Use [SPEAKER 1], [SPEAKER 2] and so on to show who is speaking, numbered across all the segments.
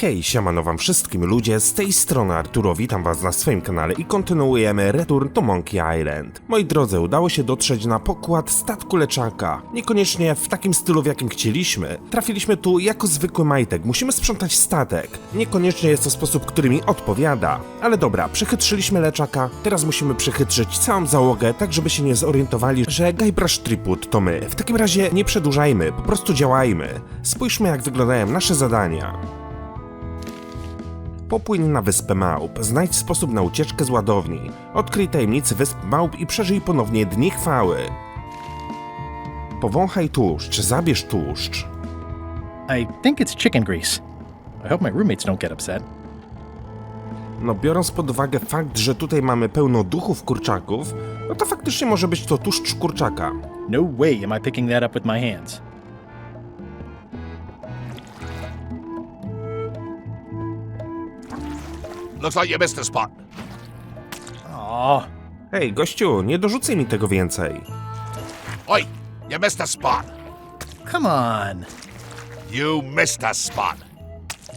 [SPEAKER 1] Hej, siemano wam wszystkim ludzie, z tej strony Arturo, witam was na swoim kanale i kontynuujemy return to Małpiej Island. Moi drodzy, udało się dotrzeć na pokład statku LeChucka. Niekoniecznie w takim stylu, w jakim chcieliśmy. Trafiliśmy tu jako zwykły majtek, musimy sprzątać statek. Niekoniecznie jest to sposób, który mi odpowiada. Ale dobra, przechytrzyliśmy LeChucka, teraz musimy przechytrzyć całą załogę, tak żeby się nie zorientowali, że Guybrush Threepwood to my. W takim razie nie przedłużajmy, po prostu działajmy. Spójrzmy, jak wyglądają nasze zadania. Popłyń na Wyspę Małp, znajdź sposób na ucieczkę z ładowni, odkryj tajemnice Wysp Małp i przeżyj ponownie dni chwały. Powąchaj tłuszcz, zabierz tłuszcz.
[SPEAKER 2] I think it's chicken grease. I hope my roommates don't get upset.
[SPEAKER 1] No biorąc pod uwagę fakt, że tutaj mamy pełno duchów kurczaków, no to faktycznie może być to tłuszcz kurczaka.
[SPEAKER 2] No way am I picking that up with my hands.
[SPEAKER 3] Looks like you missed a spot.
[SPEAKER 2] Aw.
[SPEAKER 1] Hej, gościu, nie dorzucaj mi tego więcej.
[SPEAKER 3] Oi, you missed a spot.
[SPEAKER 2] Come on.
[SPEAKER 3] You missed a spot.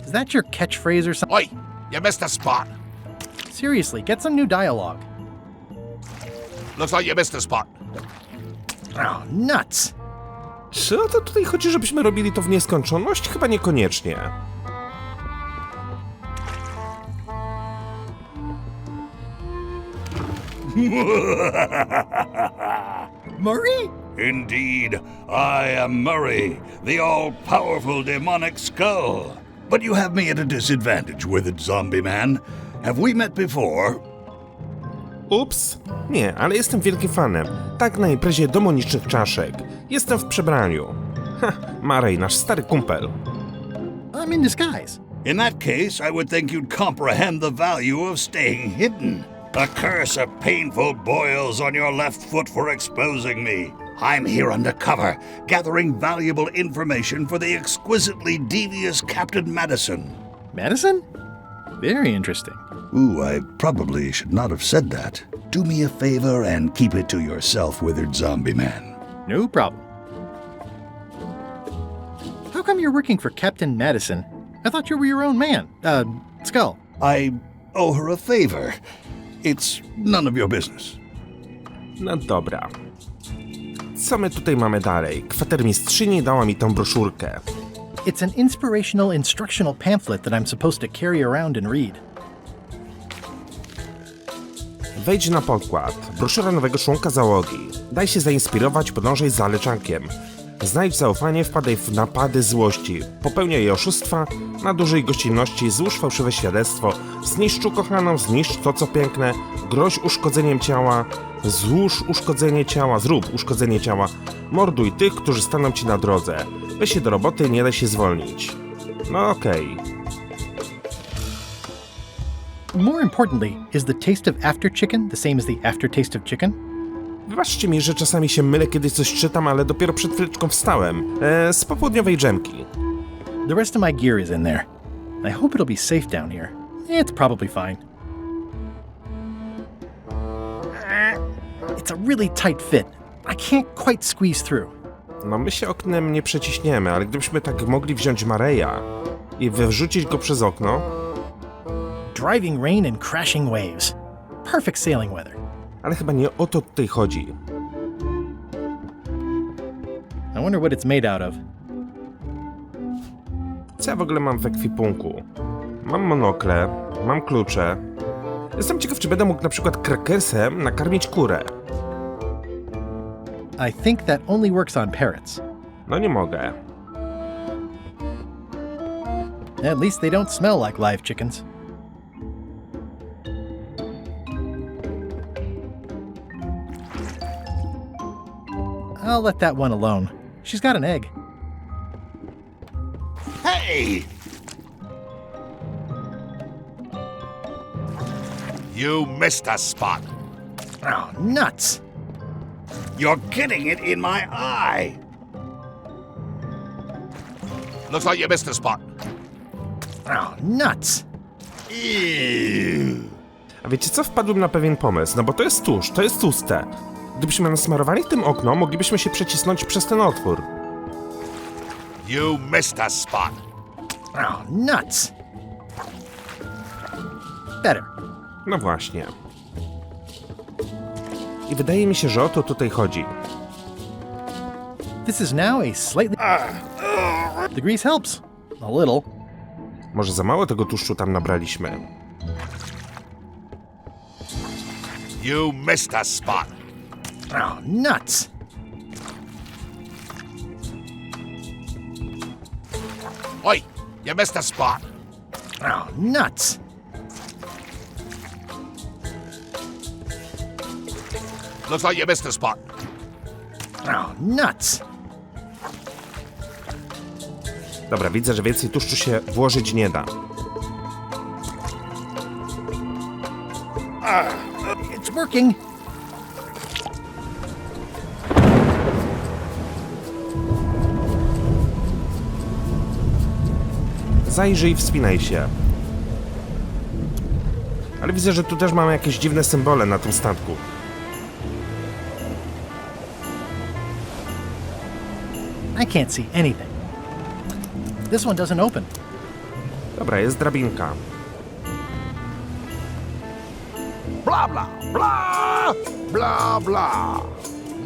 [SPEAKER 2] Is that your catchphrase or something?
[SPEAKER 3] Oi, you missed a spot.
[SPEAKER 2] Seriously, get some new dialogue.
[SPEAKER 3] Looks like you missed a spot.
[SPEAKER 2] Oh, nuts.
[SPEAKER 1] Czy o to tutaj chodzi, żebyśmy robili to w nieskończoność? Chyba niekoniecznie.
[SPEAKER 2] Murray?
[SPEAKER 4] Indeed, I am Murray, the all-powerful demonic skull. But you have me at a disadvantage with it, zombie man. Have we met before?
[SPEAKER 1] Ups. Nie, ale jestem wielkim fanem. Tak na imprezie demonicznych czaszek. Jestem w przebraniu. Ha, Murray, nasz stary kumpel.
[SPEAKER 2] I'm in disguise.
[SPEAKER 4] In that case, I would think you'd comprehend the value of staying hidden. A curse of painful boils on your left foot for exposing me. I'm here undercover, gathering valuable information for the exquisitely devious Captain Madison.
[SPEAKER 2] Madison? Very interesting.
[SPEAKER 4] Ooh, I probably should not have said that. Do me a favor and keep it to yourself, withered zombie man.
[SPEAKER 2] No problem. How come you're working for Captain Madison? I thought you were your own man. Skull.
[SPEAKER 4] I owe her a favor. It's none of your business.
[SPEAKER 1] No dobra. Co my tutaj mamy dalej? Kwatermistrzyni dała mi tą broszurkę.
[SPEAKER 2] It's an inspirational instructional pamphlet that I'm supposed to carry around and read.
[SPEAKER 1] Wejdź na pokład. Broszura nowego członka załogi. Daj się zainspirować, podążaj za LeChuckiem. Znajdź zaufanie, wpadaj w napady złości. Popełniaj oszustwa, nadużyj gościnności, złóż fałszywe świadectwo, zniszcz ukochaną, zniszcz to, co piękne, groź uszkodzeniem ciała, złóż uszkodzenie ciała, zrób uszkodzenie ciała, morduj tych, którzy staną ci na drodze. Weź się do roboty, nie daj się zwolnić. No okej.
[SPEAKER 2] More importantly, is the taste of after chicken the same as the aftertaste of chicken?
[SPEAKER 1] Wybaczcie mi, że czasami się mylę, kiedy coś czytam, ale dopiero przed chwileczką wstałem. Z popołudniowej dżemki.
[SPEAKER 2] The rest of my gear is in there. I hope it'll be safe down here. It's probably fine. It's a really tight fit. I can't quite squeeze through.
[SPEAKER 1] No my się oknem nie przeciśniemy, ale gdybyśmy tak mogli wziąć Mareja i wyrzucić go przez okno...
[SPEAKER 2] Driving rain and crashing waves. Perfect sailing weather.
[SPEAKER 1] Ale chyba nie o to tutaj chodzi.
[SPEAKER 2] I wonder what it's made out of.
[SPEAKER 1] Co ja w ogóle mam w ekwipunku? Mam monokle, mam klucze. Jestem ciekaw, czy będę mógł na przykład krakersem nakarmić kurę.
[SPEAKER 2] I think that only works on parrots.
[SPEAKER 1] No nie mogę.
[SPEAKER 2] At least they don't smell like live chickens. I'll let that one alone. She's got an egg.
[SPEAKER 4] Hey!
[SPEAKER 3] You missed a spot.
[SPEAKER 2] Oh, nuts!
[SPEAKER 4] You're getting it in my eye!
[SPEAKER 3] Looks like you missed a spot.
[SPEAKER 2] Oh, nuts!
[SPEAKER 4] Ew.
[SPEAKER 1] A wiecie co? Wpadłem na pewien pomysł, no bo to jest tłuszcz, to jest tłuste. Gdybyśmy nasmarowali tym okno, moglibyśmy się przecisnąć przez ten otwór.
[SPEAKER 3] You missed a spot.
[SPEAKER 2] Oh, nuts! better.
[SPEAKER 1] No właśnie. I wydaje mi się, że o to tutaj chodzi.
[SPEAKER 2] This is now a slightly... The grease helps. A little.
[SPEAKER 1] Może za mało tego tłuszczu tam nabraliśmy.
[SPEAKER 3] You missed a spot.
[SPEAKER 2] Oh, nuts.
[SPEAKER 3] Oi, you missed a spot.
[SPEAKER 2] Oh, nuts.
[SPEAKER 3] Looks like you missed a spot.
[SPEAKER 2] Oh, nuts.
[SPEAKER 1] Dobra, widzę, że więcej tłuszczu się włożyć nie da.
[SPEAKER 2] It's working.
[SPEAKER 1] Zajrzyj i wspinaj się. Ale widzę, że tu też mamy jakieś dziwne symbole na tym statku.
[SPEAKER 2] I can't see anything. This one doesn't open.
[SPEAKER 1] Dobra, jest drabinka.
[SPEAKER 3] Blah, blah, blah, blah, blah,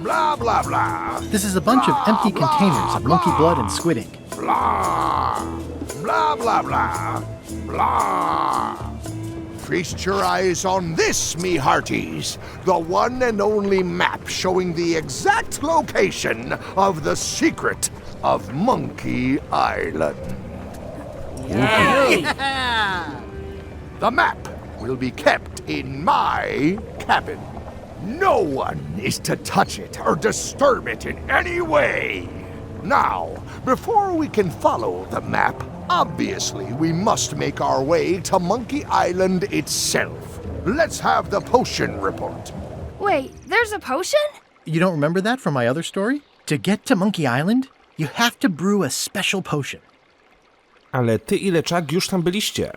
[SPEAKER 3] blah, blah, blah,
[SPEAKER 2] This is a bunch of empty containers of monkey blood and squid ink.
[SPEAKER 3] blah, blah, blah, blah, blah. Feast your eyes on this, me hearties, the one and only map showing the exact location of the secret of Małpiej Island. The map will be kept in my cabin. No one is to touch it or disturb it in any way. Now, before we can follow the map, obviously we must make our way to Małpiej Island itself. Let's have the potion report.
[SPEAKER 5] Wait, there's a potion?
[SPEAKER 2] You don't remember that from my other story? To get to Małpiej Island, you have to brew a special potion.
[SPEAKER 1] Ale ty i LeChuck już tam byliście.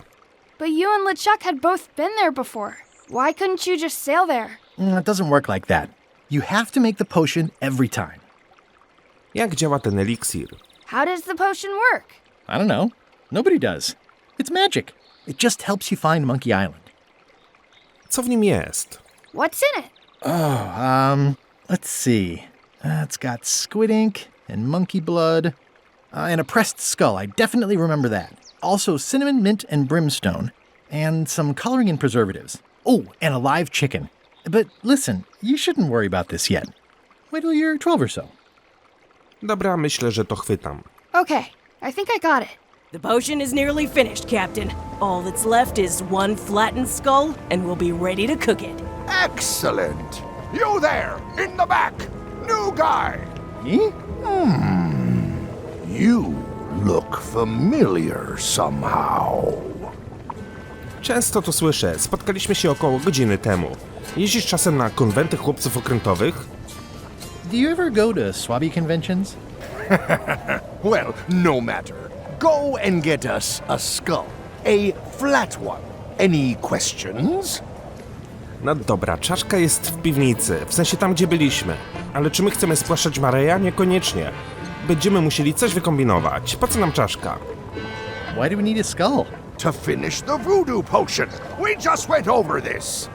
[SPEAKER 5] But you and LeChuck had both been there before. Why couldn't you just sail there?
[SPEAKER 2] It doesn't work like that. You have to make the potion every time.
[SPEAKER 1] Jak działa ten eliksir?
[SPEAKER 5] How does the potion work?
[SPEAKER 2] I don't know. Nobody does. It's magic. It just helps you find Małpiej Island.
[SPEAKER 1] Co w nim jest?
[SPEAKER 5] What's in it?
[SPEAKER 2] Let's see. It's got squid ink and monkey blood and a pressed skull. I definitely remember that. Also cinnamon, mint, and brimstone, and some coloring and preservatives. Oh, and a live chicken. But listen, you shouldn't worry about this yet. Wait till you're 12 or so.
[SPEAKER 1] Dobra, myślę, że to chwytam.
[SPEAKER 5] Okay, I think I got it.
[SPEAKER 6] The potion is nearly finished, Captain. All that's left is one flattened skull, and we'll be ready to cook it.
[SPEAKER 3] Excellent. You there, in the back, new guy.
[SPEAKER 2] Me?
[SPEAKER 3] You look familiar somehow.
[SPEAKER 1] Często to słyszę. Spotkaliśmy się około godziny temu. Jeździsz czasem na konwenty chłopców okrętowych?
[SPEAKER 2] Do you ever go to Swabby conventions?
[SPEAKER 3] Well, no matter. Go and get us a skull. A flat one. Any questions?
[SPEAKER 1] No dobra, czaszka jest w piwnicy, w sensie tam, gdzie byliśmy. Ale czy my chcemy spłaszczać Malee'a? Niekoniecznie. Będziemy musieli coś wykombinować. Po co nam czaszka?
[SPEAKER 2] Why do we need a skull?
[SPEAKER 3] To finish the voodoo potion. We just went over this.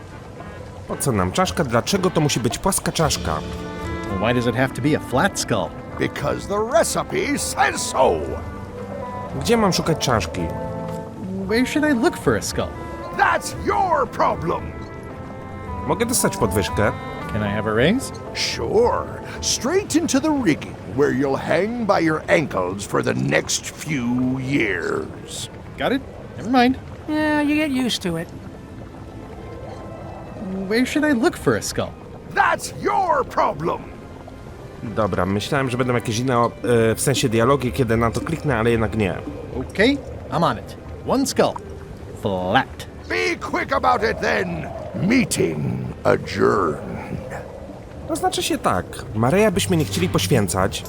[SPEAKER 1] Po co nam czaszka? Dlaczego to musi być płaska czaszka?
[SPEAKER 2] Well, why does it have to be a flat skull?
[SPEAKER 3] Because the recipe says so.
[SPEAKER 1] Gdzie mam szukać czaszki?
[SPEAKER 2] Where should I look for a skull?
[SPEAKER 3] That's your problem.
[SPEAKER 1] Mogę dostać podwyżkę?
[SPEAKER 2] Can I have a raise?
[SPEAKER 3] Sure. Straight into the rigging, where you'll hang by your ankles for the next few years.
[SPEAKER 2] Got it? Never mind.
[SPEAKER 7] Yeah, you get used to it.
[SPEAKER 2] Where should I look for a skull?
[SPEAKER 3] That's your problem.
[SPEAKER 1] Dobra, myślałem, że będą jakieś inne, w sensie dialogi, kiedy na to kliknę, ale jednak nie.
[SPEAKER 2] Okay, I'm on it. One skull. Flat.
[SPEAKER 3] Be quick about it then. Meeting adjourned.
[SPEAKER 1] To znaczy się tak, Malee'a byśmy nie chcieli poświęcać,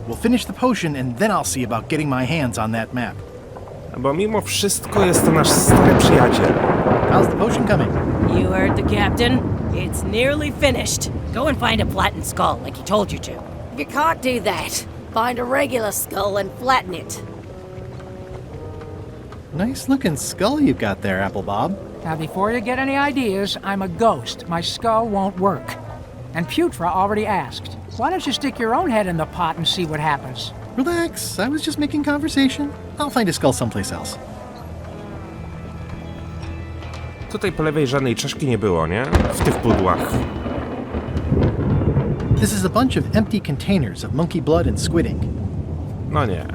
[SPEAKER 2] We'll finish the potion and then I'll see about getting my hands on that map.
[SPEAKER 1] bo mimo wszystko jest to nasz stary przyjaciel.
[SPEAKER 2] How's the potion coming?
[SPEAKER 6] You heard the captain. It's nearly finished. Go and find a flattened skull, like he told you to.
[SPEAKER 8] You can't do that. Find a regular skull and flatten it.
[SPEAKER 2] Nice looking skull you've got there, Apple Bob.
[SPEAKER 7] Now, before you get any ideas, I'm a ghost. My skull won't work. And Putra already asked. Why don't you stick your own head in the pot and see what happens?
[SPEAKER 2] Relax, I was just making conversation. I'll find a skull someplace else.
[SPEAKER 1] Tutaj po lewej żadnej czaszki nie było, nie? W tych pudłach.
[SPEAKER 2] This is a bunch of empty containers of monkey blood and squid ink.
[SPEAKER 1] No nie.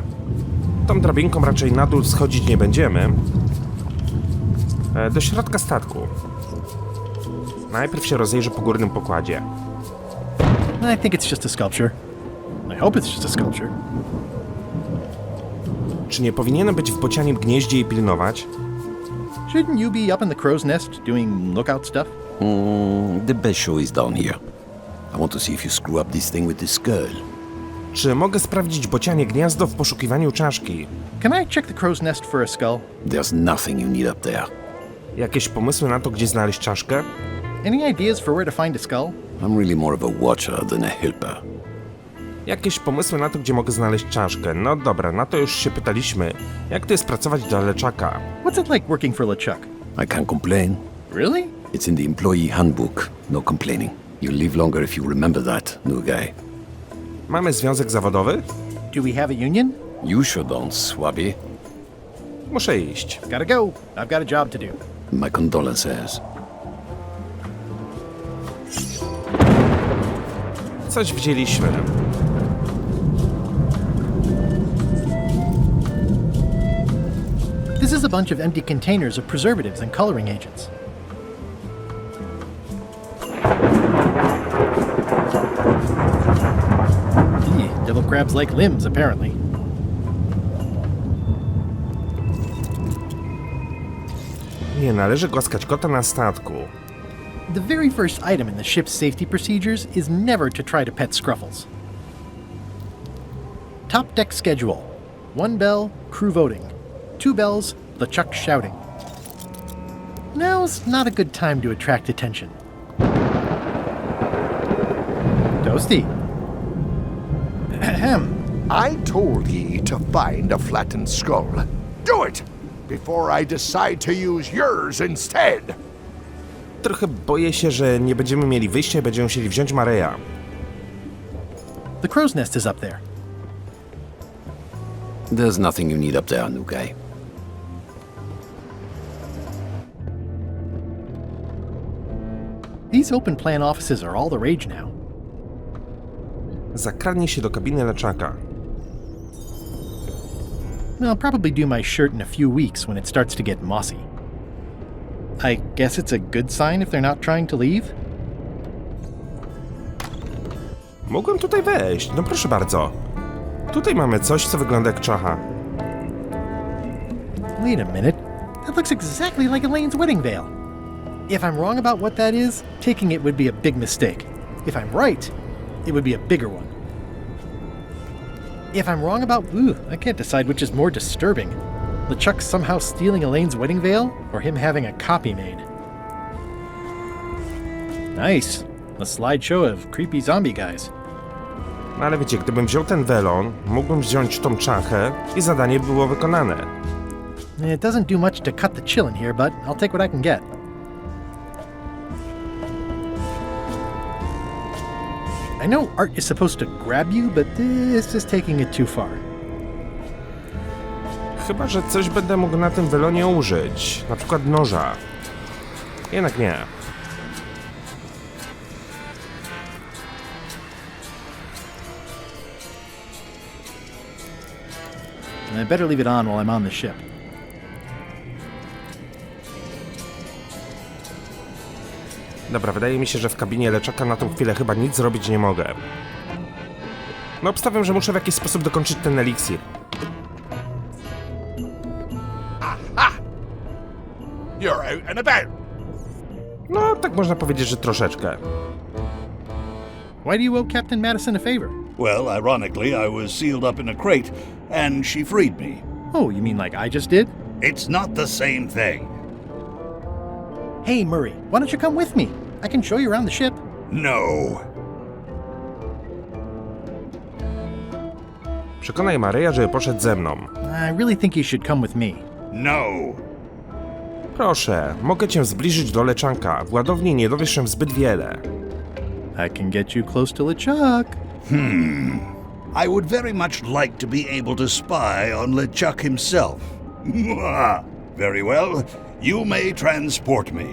[SPEAKER 1] Tą drabinką raczej na dół schodzić nie będziemy. Do środka statku. Najpierw się rozejrzę po górnym pokładzie.
[SPEAKER 2] I think it's just a sculpture. I hope it's just a sculpture.
[SPEAKER 1] Czy nie powinienem być w bocianim gnieździe i pilnować?
[SPEAKER 2] Shouldn't you be up in the crow's nest doing lookout stuff?
[SPEAKER 8] The best show is down here. I want to see if you screw up this thing with this skull.
[SPEAKER 1] Czy mogę sprawdzić bocianie gniazdo w poszukiwaniu czaszki?
[SPEAKER 2] Can I check the crow's nest for a skull?
[SPEAKER 8] There's nothing you need up there.
[SPEAKER 1] Jakieś pomysły na to, gdzie znaleźć czaszkę?
[SPEAKER 2] Any ideas for where to find a skull?
[SPEAKER 8] I'm really more of a watcher than a helper.
[SPEAKER 1] Jakieś pomysły na to, gdzie mogę znaleźć czaszkę? No dobra, na to już się pytaliśmy. Jak to jest pracować dla LeChucka?
[SPEAKER 2] What's it like working for LeChuck?
[SPEAKER 8] I can't complain.
[SPEAKER 2] Really?
[SPEAKER 8] It's in the employee handbook. No complaining. You'll live longer if you remember that, new guy.
[SPEAKER 1] Mamy związek zawodowy?
[SPEAKER 2] Do we have a union?
[SPEAKER 8] You sure don't, Swabby.
[SPEAKER 1] Muszę iść.
[SPEAKER 2] Gotta go. I've got a job to do.
[SPEAKER 8] My condolences.
[SPEAKER 1] Coś widzieliśmy.
[SPEAKER 2] This is a bunch of empty containers of preservatives and coloring agents. Devil crabs like limbs, apparently.
[SPEAKER 1] Nie należy głaskać kota na statku.
[SPEAKER 2] The very first item in the ship's safety procedures is never to try to pet scruffles. Top deck schedule. 1 bell, crew voting. 2 bells, LeChuck shouting. Now's not a good time to attract attention. Toasty. Ahem.
[SPEAKER 3] I told ye to find a flattened skull. Do it! Before I decide to use yours instead!
[SPEAKER 1] Trochę boję się, że nie będziemy mieli wyjścia i będziemy musieli wziąć Mareja.
[SPEAKER 2] The crow's nest is up there.
[SPEAKER 8] There's nothing you need up there, new guy.
[SPEAKER 2] These open plan offices are all the rage now.
[SPEAKER 1] Zakradnij się do kabiny LeChucka.
[SPEAKER 2] I'll probably do my shirt in a few weeks when it starts to get mossy. I guess it's a good sign if they're not trying to leave?
[SPEAKER 1] Mogłem tutaj wejść, no proszę bardzo. Tutaj mamy coś, co wygląda jak czacha.
[SPEAKER 2] Wait a minute. That looks exactly like Elaine's wedding veil. If I'm wrong about what that is, taking it would be a big mistake. If I'm right, it would be a bigger one. If I'm wrong about... I can't decide which is more disturbing. LeChuck somehow stealing Elaine's wedding veil, or him having a copy made. Nice. A slideshow of creepy zombie guys.
[SPEAKER 1] No ale wiecie, gdybym wziął ten welon, mógłbym wziąć tą czachę i zadanie było wykonane.
[SPEAKER 2] It doesn't do much to cut the chill in here, but I'll take what I can get. I know art is supposed to grab you, but this is taking it too far.
[SPEAKER 1] Chyba, że coś będę mógł na tym welonie użyć. Na przykład noża. Jednak nie.
[SPEAKER 2] I better leave it on while I'm on the ship.
[SPEAKER 1] Dobra, wydaje mi się, że w kabinie LeChucka na tą chwilę chyba nic zrobić nie mogę. No obstawiam, że muszę w jakiś sposób dokończyć ten eliksir.
[SPEAKER 3] You're out and about!
[SPEAKER 1] No, tak można powiedzieć, że troszeczkę.
[SPEAKER 2] Why do you owe Captain Madison a favor?
[SPEAKER 4] Well, ironically, I was sealed up in a crate, and she freed me.
[SPEAKER 2] Oh, you mean like I just did?
[SPEAKER 4] It's not the same thing.
[SPEAKER 2] Hey, Murray, why don't you come with me? I can show you around the ship.
[SPEAKER 4] No.
[SPEAKER 1] Przekonaj Mareja, żeby poszedł ze mną.
[SPEAKER 2] I really think you should come with me.
[SPEAKER 4] No.
[SPEAKER 1] Proszę, mogę cię zbliżyć do LeChucka. W ładowni nie dowiesz się zbyt wiele.
[SPEAKER 2] I can get you close to LeChuck.
[SPEAKER 4] I would very much like to be able to spy on LeChuck himself. Very well. You may transport me.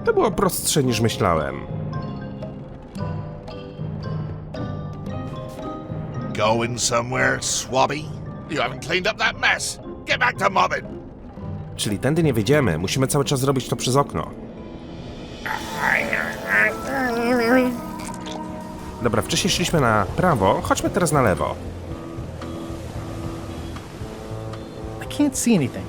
[SPEAKER 1] To było prostsze niż myślałem.
[SPEAKER 3] Going somewhere, swabby? You haven't cleaned up that mess. Get back to mobbing.
[SPEAKER 1] Czyli tędy nie wyjdziemy, musimy cały czas zrobić to przez okno. Dobra, wcześniej szliśmy na prawo, chodźmy teraz na lewo.
[SPEAKER 2] I can't see anything.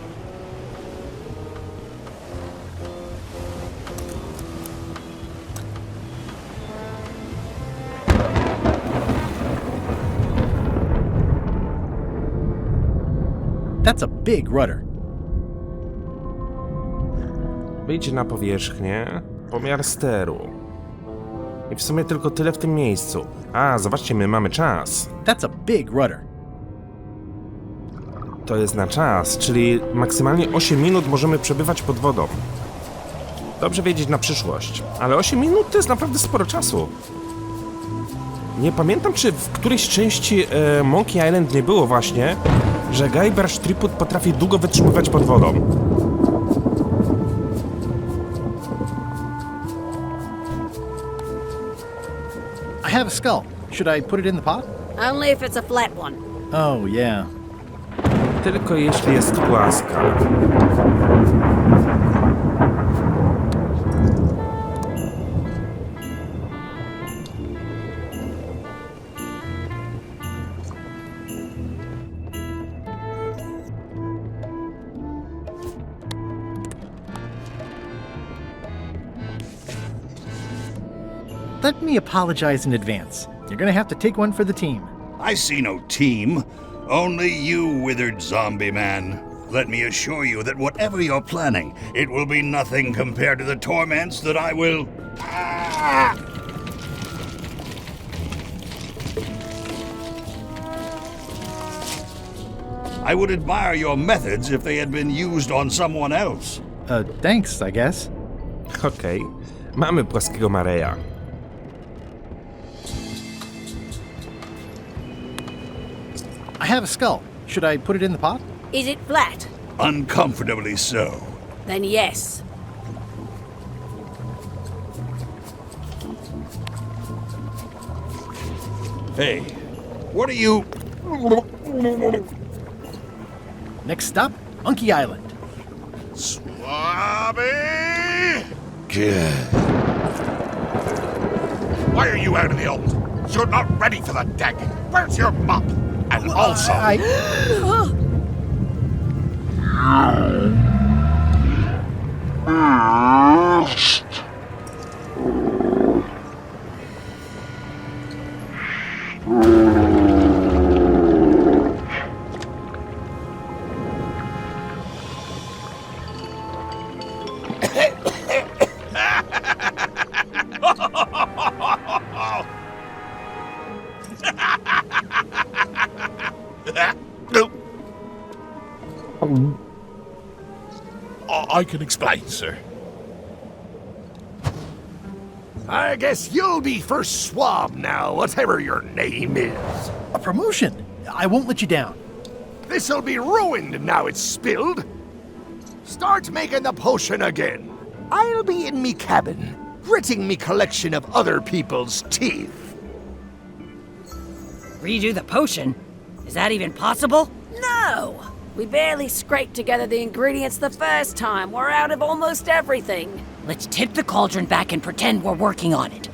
[SPEAKER 2] That's a big rudder.
[SPEAKER 1] Wyjdź na powierzchnię, pomiar steru. I w sumie tylko tyle w tym miejscu. A, zobaczcie, my mamy czas.
[SPEAKER 2] That's a big rudder.
[SPEAKER 1] To jest na czas, czyli maksymalnie 8 minut możemy przebywać pod wodą. Dobrze wiedzieć na przyszłość, ale 8 minut to jest naprawdę sporo czasu. Nie pamiętam, czy w którejś części Małpiej Island nie było właśnie, że Guybrush Threepwood potrafi długo wytrzymywać pod wodą.
[SPEAKER 2] I have a skull. Should I put it in the pot?
[SPEAKER 6] Only if it's a flat one.
[SPEAKER 2] Oh, yeah.
[SPEAKER 1] Tylko jeśli jest płaska.
[SPEAKER 2] Let me apologize in advance. You're gonna have to take one for the team.
[SPEAKER 4] I see no team. Only you, withered zombie man. Let me assure you that whatever you're planning, it will be nothing compared to the torments that I will... I would admire your methods if they had been used on someone else.
[SPEAKER 2] Thanks, I guess.
[SPEAKER 1] Okej, mamy płaskiego Mareja.
[SPEAKER 2] I have a skull. Should I put it in the pot?
[SPEAKER 6] Is it flat?
[SPEAKER 4] Uncomfortably so.
[SPEAKER 6] Then yes.
[SPEAKER 4] Hey, what are you...
[SPEAKER 2] Next stop, Monkey Island.
[SPEAKER 3] Swabby! Why are you out of the old? You're not ready for the deck. Where's your mop? And also... I can explain, sir. I guess you'll be first swab now, whatever your name is.
[SPEAKER 2] A promotion! I won't let you down.
[SPEAKER 3] This'll be ruined now it's spilled. Start making the potion again. I'll be in me cabin, gritting me collection of other people's teeth.
[SPEAKER 6] Redo the potion? Is that even possible? No! We barely scraped together the ingredients the first time. We're out of almost everything. Let's tip the cauldron back and pretend we're working on it.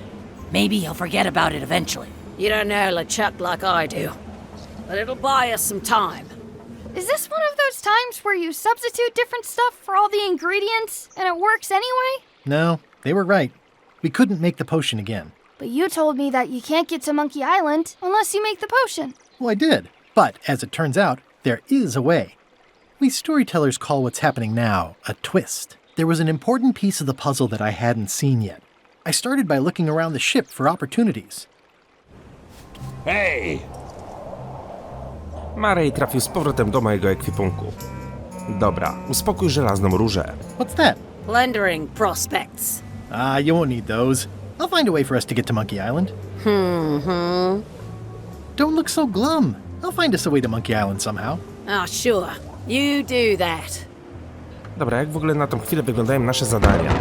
[SPEAKER 6] Maybe he'll forget about it eventually. You don't know LeChuck like I do. But it'll buy us some time.
[SPEAKER 5] Is this one of those times where you substitute different stuff for all the ingredients and it works anyway?
[SPEAKER 2] No, they were right. We couldn't make the potion again.
[SPEAKER 5] But you told me that you can't get to Małpiej Island unless you make the potion.
[SPEAKER 2] Well, I did. But, as it turns out, there is a way. We storytellers call what's happening now a twist. There was an important piece of the puzzle that I hadn't seen yet. I started by looking around the ship for opportunities.
[SPEAKER 4] Hey!
[SPEAKER 1] Marej trafił z powrotem do mojego ekwipunku. Dobra, uspokój żelazną różę.
[SPEAKER 2] What's that?
[SPEAKER 6] Plundering prospects.
[SPEAKER 2] You won't need those. I'll find a way for us to get to Monkey Island. Don't look so glum. I'll find us a way to Monkey Island somehow.
[SPEAKER 6] Oh, sure. You do that.
[SPEAKER 1] Dobra, jak w ogóle na tą chwilę wyglądają nasze zadania?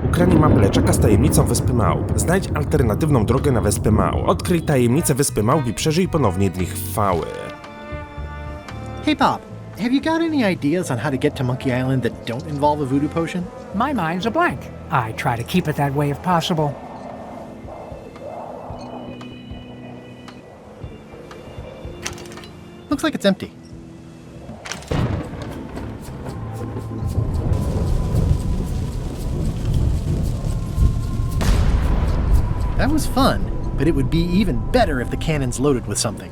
[SPEAKER 1] Ukradnij mapę LeChucka z tajemnicą Wyspy Małp. Znajdź alternatywną drogę na Wyspę Małp. Odkryj tajemnicę Wyspy Małp i przeżyj ponownie dni chwały.
[SPEAKER 2] Hey, Pop. Have you got any ideas on how to get to Monkey Island that don't involve a voodoo potion?
[SPEAKER 7] My mind's a blank. I try to keep it that way if possible.
[SPEAKER 2] Looks like it's empty. That was fun, but it would be even better if the cannon's loaded with something.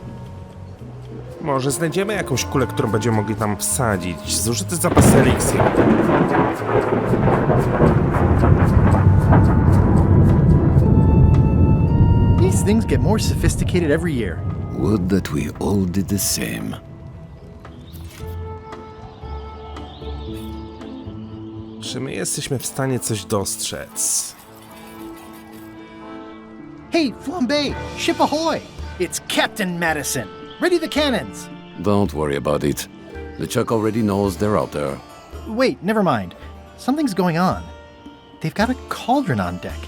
[SPEAKER 1] Może znajdziemy jakąś kulę, którą będziemy mogli tam wsadzić. Zużyty zapas eliksir.
[SPEAKER 2] These things get more sophisticated every year.
[SPEAKER 8] Would that we all did the same.
[SPEAKER 1] Czy my jesteśmy w stanie coś dostrzec?
[SPEAKER 2] Hey, Flambe! Ship ahoy! It's Captain Madison! Ready the cannons!
[SPEAKER 8] Don't worry about it. LeChuck already knows they're out there.
[SPEAKER 2] Wait, never mind. Something's going on. They've got a cauldron on deck.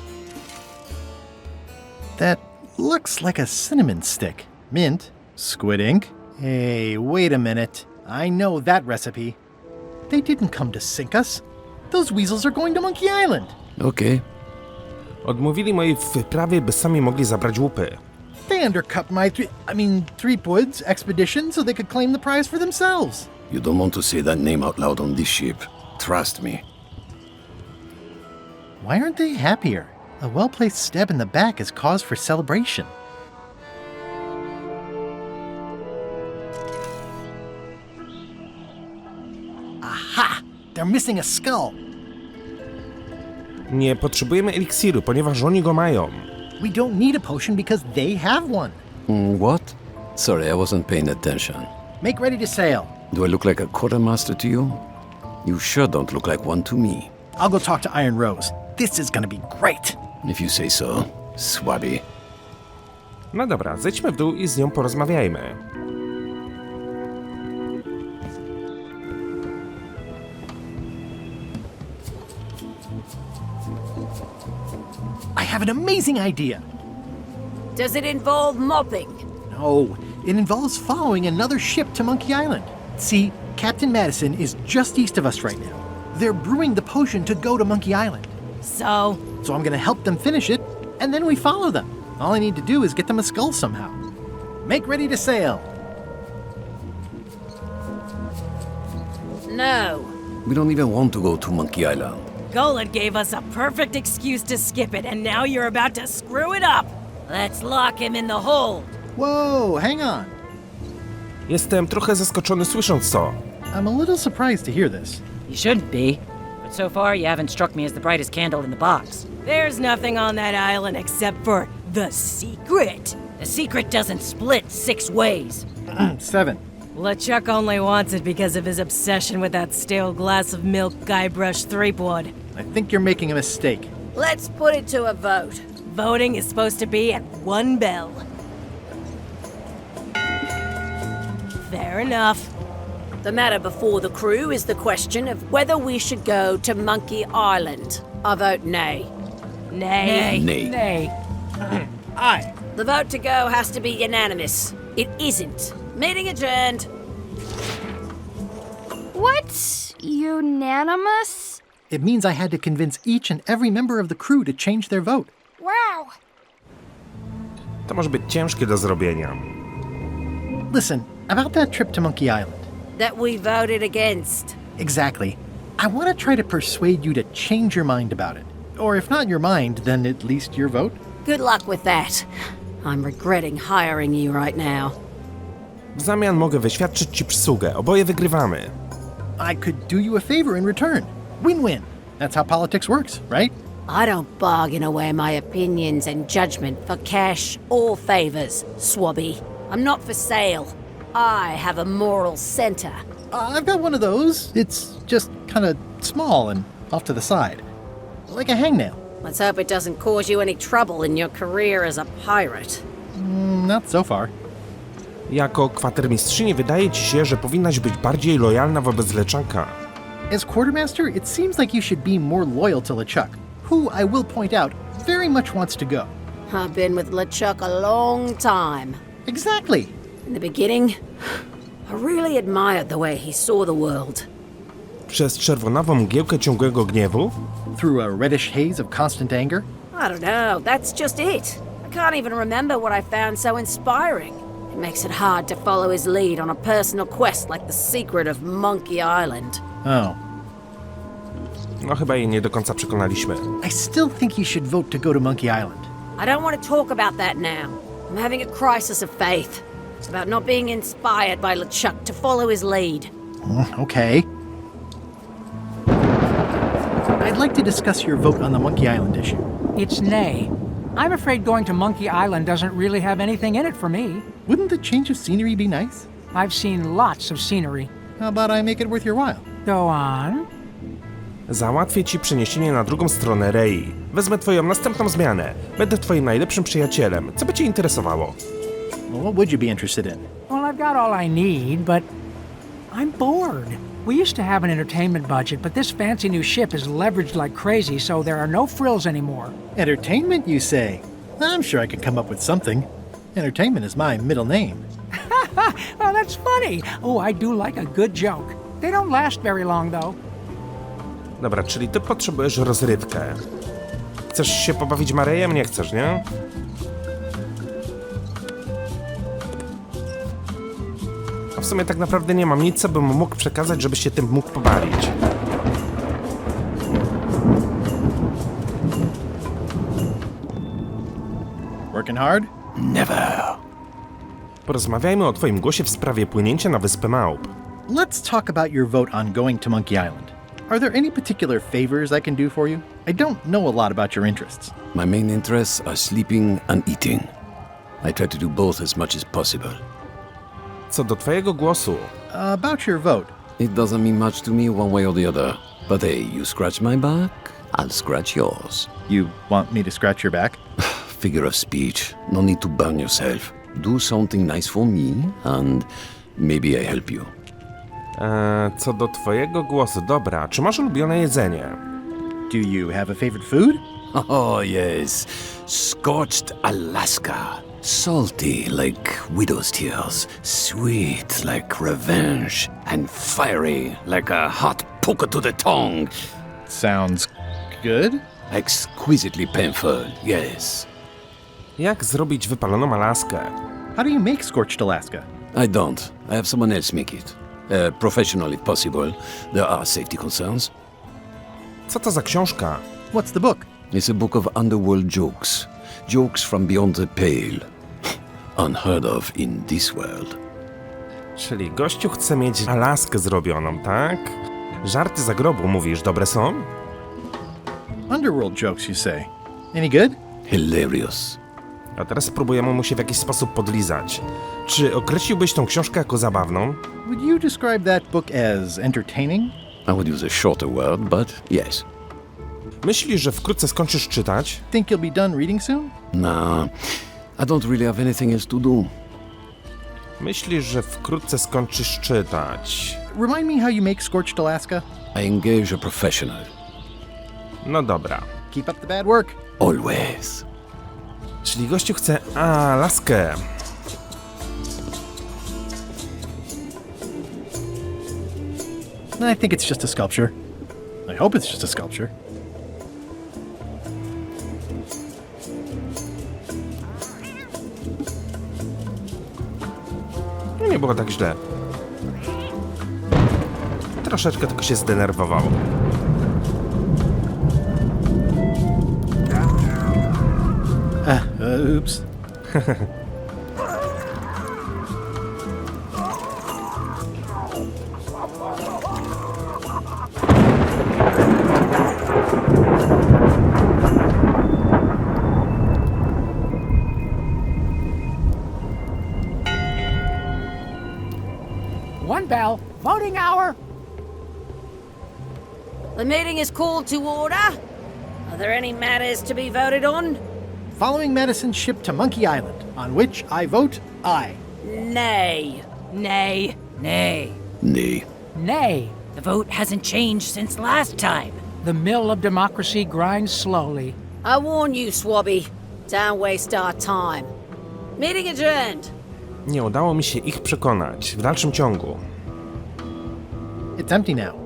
[SPEAKER 2] That looks like a cinnamon stick. Mint, squid ink. Hey, wait a minute. I know that recipe. They didn't come to sink us. Those weasels are going to Monkey Island.
[SPEAKER 8] Okay.
[SPEAKER 1] Odmówili mojej wyprawie, by sami mogli zabrać łupy.
[SPEAKER 2] They undercut my Threepwood's expedition so they could claim the prize for themselves.
[SPEAKER 8] You don't want to say that name out loud on this ship. Trust me.
[SPEAKER 2] Why aren't they happier? A well-placed stab in the back is cause for celebration. Aha! They're missing a skull.
[SPEAKER 1] Nie potrzebujemy eliksiru, ponieważ oni go mają.
[SPEAKER 2] We don't need a potion because they have one.
[SPEAKER 8] What? Sorry, I wasn't paying attention.
[SPEAKER 2] Make ready to sail.
[SPEAKER 8] Do I look like a quartermaster to you? You sure don't look like one to me.
[SPEAKER 2] I'll go talk to Iron Rose. This is gonna be great.
[SPEAKER 8] If you say so, Swabby.
[SPEAKER 1] No dobra, zejdźmy w dół i z nią porozmawiajmy.
[SPEAKER 2] I have an amazing idea.
[SPEAKER 6] Does it involve mopping?
[SPEAKER 2] No, it involves following another ship to Monkey Island. See, Captain Madison is just east of us right now. They're brewing the potion to go to Monkey Island.
[SPEAKER 6] So
[SPEAKER 2] I'm gonna help them finish it, and then we follow them. All I need to do is get them a skull somehow. Make ready to sail.
[SPEAKER 6] no.
[SPEAKER 8] We don't even want to go to Monkey Island.
[SPEAKER 6] Golan gave us a perfect excuse to skip it, and now you're about to screw it up. Let's lock him in the hold.
[SPEAKER 2] Whoa, hang on.
[SPEAKER 1] Jestem trochę zaskoczony słysząc to.
[SPEAKER 2] I'm a little surprised to hear this.
[SPEAKER 6] You shouldn't be. But so far, you haven't struck me as the brightest candle in the box. There's nothing on that island except for the secret. The secret doesn't split 6 ways.
[SPEAKER 2] 7.
[SPEAKER 6] LeChuck only wants it because of his obsession with that stale glass of milk Guybrush Threepwood.
[SPEAKER 2] I think you're making a mistake.
[SPEAKER 6] Let's put it to a vote. Voting is supposed to be at 1 bell. Fair enough. The matter before the crew is the question of whether we should go to Monkey Island. I vote nay. Nay.
[SPEAKER 8] Nay.
[SPEAKER 7] Nay.
[SPEAKER 2] Aye.
[SPEAKER 6] The vote to go has to be unanimous. It isn't. Meeting adjourned.
[SPEAKER 5] What's unanimous?
[SPEAKER 2] It means I had to convince each and every member of the crew to change their vote.
[SPEAKER 5] Wow.
[SPEAKER 1] To może być ciężkie do zrobienia.
[SPEAKER 2] Listen, about that trip to Monkey Island.
[SPEAKER 6] That we voted against.
[SPEAKER 2] Exactly. I want to try to persuade you to change your mind about it. Or if not your mind, then at least your vote.
[SPEAKER 6] Good luck with that. I'm regretting hiring you right now.
[SPEAKER 1] W zamian mogę wyświadczyć ci przysługę. Oboje wygrywamy.
[SPEAKER 2] I could do you a favor in return. Win-win. That's how politics works, right?
[SPEAKER 6] I don't bargain away my opinions and judgment for cash or favors, Swabby. I'm not for sale. I have a moral center.
[SPEAKER 2] I've got one of those. It's just kind of small and off to the side. Like a hangnail.
[SPEAKER 6] Let's hope it doesn't cause you any trouble in your career as a pirate.
[SPEAKER 2] Not so far.
[SPEAKER 1] Jako kwatermistrzyni wydaje ci się, że powinnaś być bardziej lojalna wobec LeChucka.
[SPEAKER 2] As quartermaster, it seems like you should be more loyal to LeChuck, who, I will point out, very much wants to go.
[SPEAKER 6] I've been with LeChuck a long time.
[SPEAKER 2] Exactly.
[SPEAKER 6] In the beginning, I really admired the way he saw the world.
[SPEAKER 1] Przez czerwonawą mgiełkę ciągłego gniewu?
[SPEAKER 2] Through a reddish haze of constant anger.
[SPEAKER 6] I don't know, that's just it. I can't even remember what I found so inspiring. It makes it hard to follow his lead on a personal quest like the secret of Małpiej Island.
[SPEAKER 2] Oh.
[SPEAKER 1] No chyba jej nie do końca przekonaliśmy.
[SPEAKER 2] I still think you should vote to go to Małpiej Island.
[SPEAKER 6] I don't want to talk about that now. I'm having a crisis of faith. About not being inspired by LeChuck to follow his lead.
[SPEAKER 2] Okay. I'd like to discuss your vote on the Małpiej Island issue.
[SPEAKER 7] It's nay. I'm afraid going to Małpiej Island doesn't really have anything in it for me.
[SPEAKER 2] Wouldn't the change of scenery be nice?
[SPEAKER 7] I've seen lots of scenery.
[SPEAKER 2] How about I make it worth your while?
[SPEAKER 7] Go on.
[SPEAKER 1] Załatwię ci przeniesienie na drugą stronę Rei. Wezmę twoją następną zmianę. Będę twoim najlepszym przyjacielem. Co by cię interesowało?
[SPEAKER 2] Well, what would you be interested in?
[SPEAKER 7] Well, I've got all I need, but I'm bored. We used to have an entertainment budget, but this fancy new ship is leveraged like crazy, so there are no frills anymore.
[SPEAKER 2] Entertainment, you say? I'm sure I could come up with something. Entertainment is my middle name.
[SPEAKER 7] Well, that's funny. Oh, I do like a good joke. They don't last very long, though.
[SPEAKER 1] Dobra, czyli ty potrzebujesz rozrywkę. Chcesz się pobawić Marejem? Nie chcesz, nie? A w sumie tak naprawdę nie mam nic, co bym mógł przekazać, żebyś się tym mógł pobawić.
[SPEAKER 2] Working hard?
[SPEAKER 8] Never.
[SPEAKER 1] Porozmawiajmy o twoim głosie w sprawie płynięcia na Wyspę Małp.
[SPEAKER 2] Let's talk about your vote on going to Małpiej Island. Are there any particular favors I can do for you? I don't know a lot about your interests.
[SPEAKER 8] My main interests are sleeping and eating. I try to do both as much as possible.
[SPEAKER 1] Co do twojego głosu,
[SPEAKER 2] About your vote.
[SPEAKER 8] It doesn't mean much to me one way or the other. But hey, you scratch my back, I'll scratch yours.
[SPEAKER 2] You want me to scratch your back?
[SPEAKER 8] Figure of speech. No need to burn yourself. Do something nice for me, and maybe I help you.
[SPEAKER 1] co do twojego głosu, dobra, czy masz ulubione jedzenie?
[SPEAKER 2] Do you have a favorite food?
[SPEAKER 8] Oh, yes. Scorched Alaska. Salty like widow's tears. Sweet like revenge. And fiery like a hot poker to the tongue.
[SPEAKER 2] Sounds good.
[SPEAKER 8] Exquisitely painful, yes.
[SPEAKER 1] Jak zrobić wypaloną Alaskę?
[SPEAKER 2] How do you make scorched Alaska?
[SPEAKER 8] I don't. I have someone else make it. Professional if possible. There are safety concerns.
[SPEAKER 1] Co to za książka?
[SPEAKER 2] What's the book?
[SPEAKER 8] It's a book of underworld jokes. Jokes from beyond the pale. Unheard of in this world.
[SPEAKER 1] Czyli gościu chce mieć Alaskę zrobioną, tak? Żarty za grobu, mówisz, dobre są?
[SPEAKER 2] Underworld jokes, you say. Any good?
[SPEAKER 8] Hilarious.
[SPEAKER 1] A teraz spróbujemy mu się w jakiś sposób podlizać. Czy określiłbyś tą książkę jako zabawną?
[SPEAKER 2] Would you describe that book as entertaining?
[SPEAKER 8] I would use a shorter word, but yes.
[SPEAKER 1] Myślisz, że wkrótce skończysz czytać?
[SPEAKER 2] Think you'll be done reading soon?
[SPEAKER 8] Nah, I don't really have anything else to do.
[SPEAKER 1] Myślisz, że wkrótce skończysz czytać?
[SPEAKER 2] Remind me how you make scorched Alaska.
[SPEAKER 8] I engage a professional.
[SPEAKER 1] No dobra.
[SPEAKER 2] Keep up the bad work.
[SPEAKER 8] Always.
[SPEAKER 1] Czyli gościu chce Alaskę.
[SPEAKER 2] I think it's just a sculpture. I hope it's just a sculpture.
[SPEAKER 1] No nie było tak źle. Troszeczkę tylko się zdenerwował.
[SPEAKER 2] Oops.
[SPEAKER 7] One bell. Voting out.
[SPEAKER 6] The meeting is called to order. Are there any matters to be voted on?
[SPEAKER 2] Following Madison's ship to Monkey Island, on which I vote aye.
[SPEAKER 6] Nay.
[SPEAKER 5] Nay.
[SPEAKER 6] Nay.
[SPEAKER 8] Nay.
[SPEAKER 7] Nay.
[SPEAKER 6] The vote hasn't changed since last time.
[SPEAKER 7] The mill of democracy grinds slowly.
[SPEAKER 6] I warn you, Swabby. Don't waste our time. Meeting adjourned.
[SPEAKER 1] Nie udało mi się ich przekonać. W dalszym ciągu.
[SPEAKER 2] It's empty now.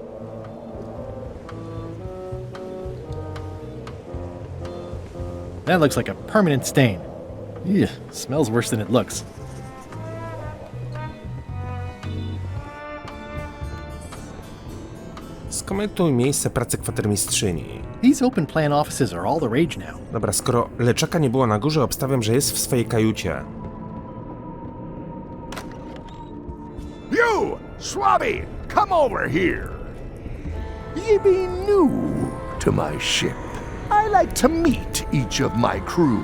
[SPEAKER 2] That looks like a permanent stain. Ugh, smells worse than it looks.
[SPEAKER 1] Skomentuj miejsce pracy kwatermistrzyni.
[SPEAKER 2] These open plan offices are all the rage now.
[SPEAKER 1] Dobra, skoro LeChucka nie było na górze, obstawiam, że jest w swojej kajucie.
[SPEAKER 3] You, Swabby, come over here. Ye be new to my ship. I like to meet each of my crew.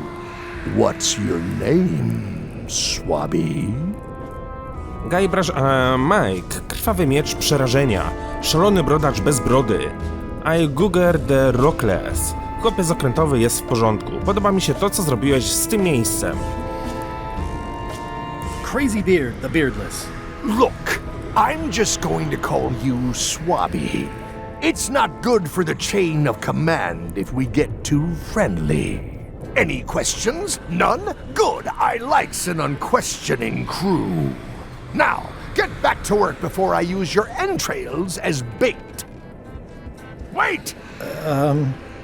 [SPEAKER 3] What's your name, Swabby?
[SPEAKER 1] Guybrush, Mike, krwawy miecz przerażenia, szalony brodacz bez brody, I Guger the Rockless. Chłopiec okrętowy jest w porządku. Podoba mi się to, co zrobiłeś z tym miejscem.
[SPEAKER 2] Crazy Beard, the Beardless.
[SPEAKER 3] Look, I'm just going to call you Swabby. It's not good for the chain of command if we get too friendly. Any questions? None? Good. I likes an unquestioning crew. Now, get back to work before I use your entrails as bait. Wait!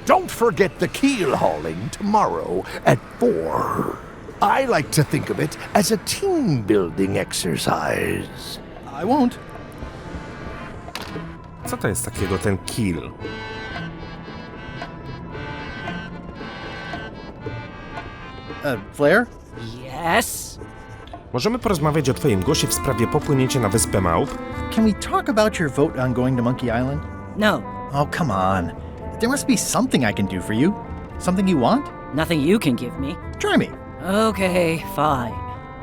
[SPEAKER 3] Don't forget the keel hauling tomorrow at 4. I like to think of it as a team-building exercise.
[SPEAKER 2] I won't.
[SPEAKER 1] Co to jest takiego, ten kill?
[SPEAKER 2] Flair?
[SPEAKER 6] Yes?
[SPEAKER 1] Możemy porozmawiać o twoim głosie w sprawie popłynięcia na Wyspę Małp?
[SPEAKER 2] Can we talk about your vote on going to Monkey Island?
[SPEAKER 6] No.
[SPEAKER 2] Oh, come on. There must be something I can do for you. Something you want?
[SPEAKER 6] Nothing you can give me.
[SPEAKER 2] Try me.
[SPEAKER 6] Okay, fine.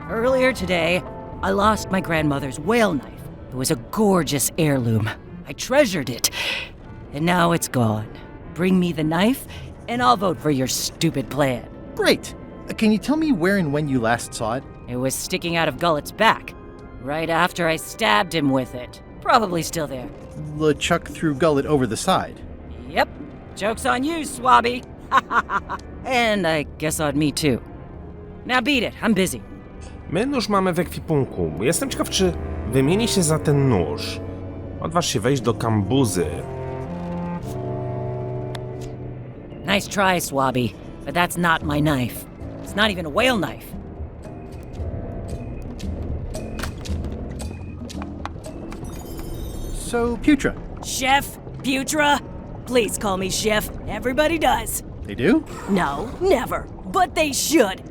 [SPEAKER 6] Earlier today, I lost my grandmother's whale knife. It was a gorgeous heirloom. I treasured it. And now it's gone. Bring me the knife, and I'll vote for your stupid plan.
[SPEAKER 2] Great. Can you tell me where and when you last saw it?
[SPEAKER 6] It was sticking out of Gullet's back, right after I stabbed him with it. Probably still there.
[SPEAKER 2] LeChuck threw Gullet over the side.
[SPEAKER 6] Yep. Joke's on you, Swabby. And I guess on me too. Now beat it, I'm busy.
[SPEAKER 1] My nóż mamy w ekwipunku. Jestem ciekaw, czy wymieni się za ten nóż. Odważ się wejść do kambuzy.
[SPEAKER 6] Nice try, Swabby, but that's not my knife. It's not even a whale knife.
[SPEAKER 2] So, Putra.
[SPEAKER 6] Chef? Putra? Please call me Chef. Everybody does.
[SPEAKER 2] They do?
[SPEAKER 6] No, never. But they should.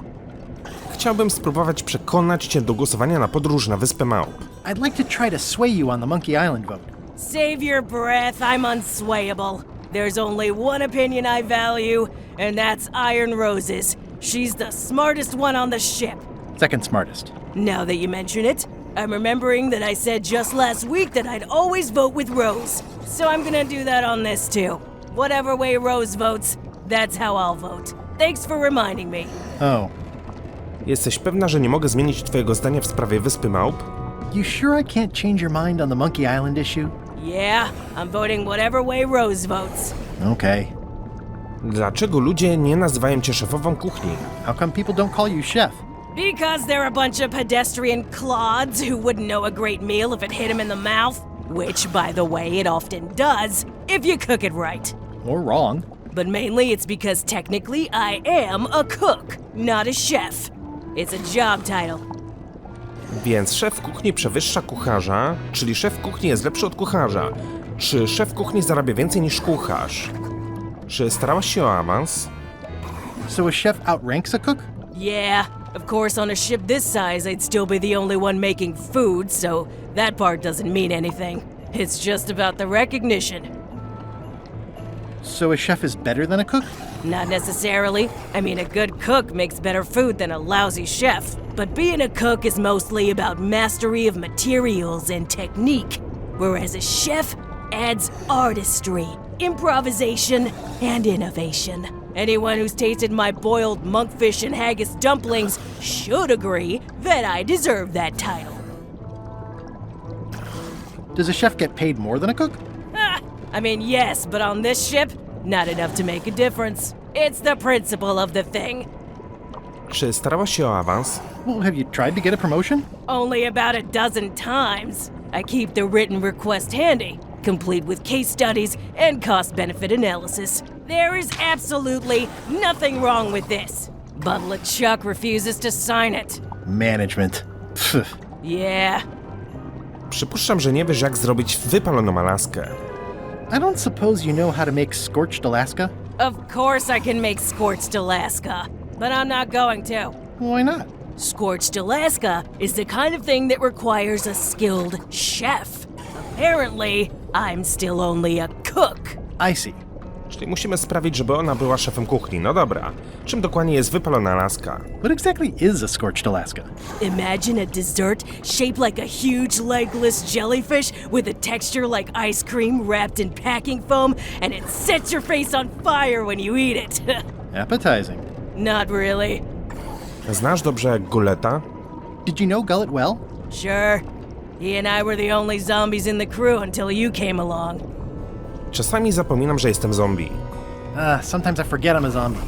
[SPEAKER 1] Chciałbym spróbować przekonać cię do głosowania na podróż na Wyspę Małp.
[SPEAKER 2] I'd like to try to sway you on the Monkey Island vote.
[SPEAKER 6] Save your breath, I'm unswayable. There's only one opinion I value, and that's Iron Rose's. She's the smartest one on the ship.
[SPEAKER 2] Second smartest.
[SPEAKER 6] Now that you mention it, I'm remembering that I said just last week that I'd always vote with Rose. So I'm gonna do that on this too. Whatever way Rose votes, that's how I'll vote. Thanks for reminding me.
[SPEAKER 2] Oh.
[SPEAKER 1] Jesteś pewna, że nie mogę zmienić twojego zdania w sprawie Wyspy Małp?
[SPEAKER 2] You sure I can't change your mind on the Monkey Island issue?
[SPEAKER 6] Yeah, I'm voting whatever way Rose votes.
[SPEAKER 2] Okay.
[SPEAKER 1] Dlaczego ludzie nie nazywają cię szefową kuchni?
[SPEAKER 2] How come people don't call you chef?
[SPEAKER 6] Because they're a bunch of pedestrian clods who wouldn't know a great meal if it hit them in the mouth. Which, by the way, it often does, if you cook it right.
[SPEAKER 2] Or wrong.
[SPEAKER 6] But mainly it's because technically I am a cook, not a chef. It's a job title.
[SPEAKER 1] Więc szef kuchni przewyższa kucharza, czyli szef kuchni jest lepszy od kucharza. Czy szef kuchni zarabia więcej niż kucharz? Czy starałaś się o awans?
[SPEAKER 2] So a chef outranks a cook?
[SPEAKER 6] Yeah, of course on a ship this size I'd still be the only one making food, so that part doesn't mean anything. It's just about the recognition.
[SPEAKER 2] So a chef is better than a cook?
[SPEAKER 6] Not necessarily. I mean, a good cook makes better food than a lousy chef. But being a cook is mostly about mastery of materials and technique, whereas a chef adds artistry. improvisation, and innovation. Anyone who's tasted my boiled monkfish and haggis dumplings should agree that I deserve that title.
[SPEAKER 2] Does a chef get paid more than a cook?
[SPEAKER 6] I mean, yes, but on this ship, not enough to make a difference. It's the principle of the thing.
[SPEAKER 1] Czy starałaś się o awans?
[SPEAKER 2] Well, have you tried to get a promotion?
[SPEAKER 6] Only about a dozen times. I keep the written request handy, complete with case studies and cost-benefit analysis. There is absolutely nothing wrong with this. But LeChuck refuses to sign it.
[SPEAKER 2] Management. Pff.
[SPEAKER 6] Yeah.
[SPEAKER 1] Przypuszczam, że nie wiesz, jak zrobić wypaloną Alaskę.
[SPEAKER 2] I don't suppose you know how to make scorched Alaska?
[SPEAKER 6] Of course I can make scorched Alaska, but I'm not going to.
[SPEAKER 2] Why not?
[SPEAKER 6] Scorched Alaska is the kind of thing that requires a skilled chef. Apparently, I'm still only a cook.
[SPEAKER 2] I see.
[SPEAKER 1] Czyli musimy sprawić, żeby ona była szefem kuchni. No dobra. Czym dokładnie jest wypalona Alaska?
[SPEAKER 2] What exactly is a scorched Alaska?
[SPEAKER 6] Imagine a dessert shaped like a huge legless jellyfish with a texture like ice cream wrapped in packing foam, and it sets your face on fire when you eat it.
[SPEAKER 2] Appetizing.
[SPEAKER 6] Not really.
[SPEAKER 1] Znasz dobrze Gulleta?
[SPEAKER 2] Did you know Gullet well?
[SPEAKER 6] Sure. He and I were the only zombies in the crew until you came along.
[SPEAKER 1] Czasami zapominam, że jestem zombie.
[SPEAKER 2] Sometimes I forget I'm a zombie.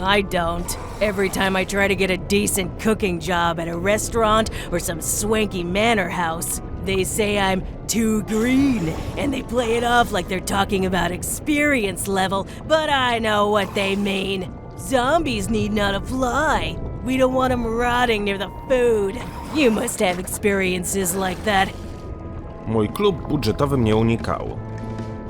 [SPEAKER 6] I don't. Every time I try to get a decent cooking job at a restaurant or some swanky manor house, they say I'm too green, and they play it off like they're talking about experience level, but I know what they mean. Zombies need not apply. We don't want them rotting near the food. You must have experiences like that.
[SPEAKER 1] Mój klub budżetowy mnie unikał.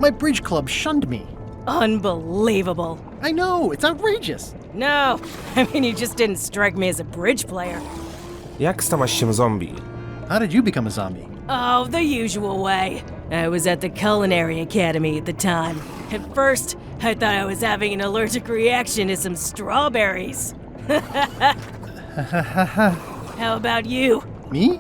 [SPEAKER 2] My bridge club shunned me.
[SPEAKER 6] Unbelievable.
[SPEAKER 2] I know, it's outrageous.
[SPEAKER 6] No, I mean, you just didn't strike me as a bridge player.
[SPEAKER 1] Jak stałaś się zombie?
[SPEAKER 2] How did you become a zombie?
[SPEAKER 6] Oh, the usual way. I was at the Culinary Academy at the time. At first, I thought I was having an allergic reaction to some strawberries. How about you?
[SPEAKER 2] Me?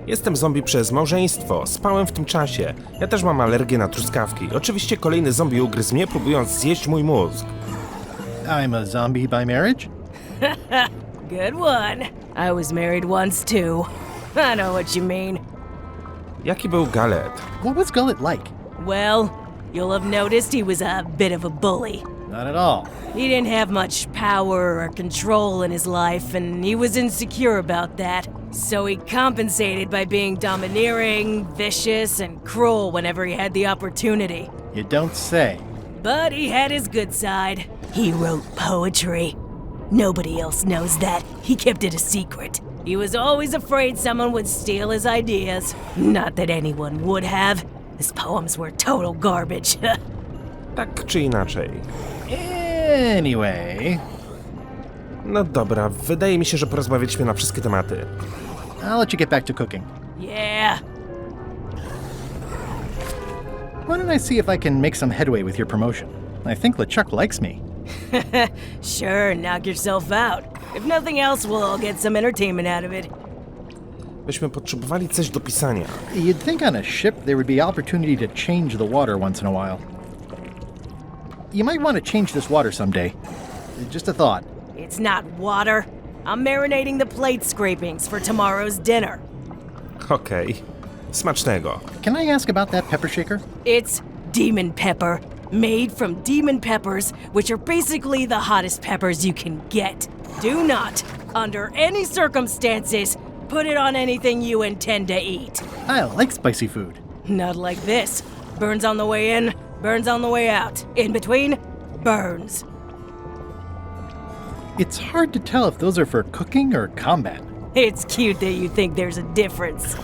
[SPEAKER 1] Jestem zombie przez małżeństwo. Spałem w tym czasie. Ja też mam alergię na truskawki. Oczywiście kolejny zombie ugryzł mnie, próbując zjeść mój mózg.
[SPEAKER 2] I'm a zombie by marriage?
[SPEAKER 6] Good one. I was married once too. I know what you mean.
[SPEAKER 1] Jaki był Galet?
[SPEAKER 2] What was Gullet like?
[SPEAKER 6] Well, you'll have noticed he was a bit of a bully.
[SPEAKER 2] Not at all.
[SPEAKER 6] He didn't have much power or control in his life, and he was insecure about that. So he compensated by being domineering, vicious, and cruel whenever he had the opportunity.
[SPEAKER 2] You don't say.
[SPEAKER 6] But he had his good side. He wrote poetry. Nobody else knows that. He kept it a secret. He was always afraid someone would steal his ideas. Not that anyone would have. His poems were total garbage.
[SPEAKER 1] Tak czy inaczej.
[SPEAKER 2] Anyway,
[SPEAKER 1] No dobra, wydaje mi się, że porozmawialiśmy na wszystkie tematy.
[SPEAKER 2] I'll let you get back to cooking.
[SPEAKER 6] Yeah.
[SPEAKER 2] Why don't I see if I can make some headway with your promotion? I think LeChuck likes me.
[SPEAKER 6] Sure, knock yourself out. If nothing else, we'll all get some entertainment out of it.
[SPEAKER 1] Byśmy potrzebowali coś do pisania.
[SPEAKER 2] You'd think on a ship there would be opportunity to change the water once in a while. You might want to change this water someday. Just a thought.
[SPEAKER 6] It's not water. I'm marinating the plate scrapings for tomorrow's dinner.
[SPEAKER 1] Okej. Smacznego.
[SPEAKER 2] Can I ask about that pepper shaker?
[SPEAKER 6] It's demon pepper, made from demon peppers, which are basically the hottest peppers you can get. Do not, under any circumstances, put it on anything you intend to eat.
[SPEAKER 2] I like spicy food.
[SPEAKER 6] Not like this. Burns on the way in, burns on the way out. In between, burns.
[SPEAKER 2] It's hard to tell if those are for cooking or combat.
[SPEAKER 6] It's cute that you think there's a difference.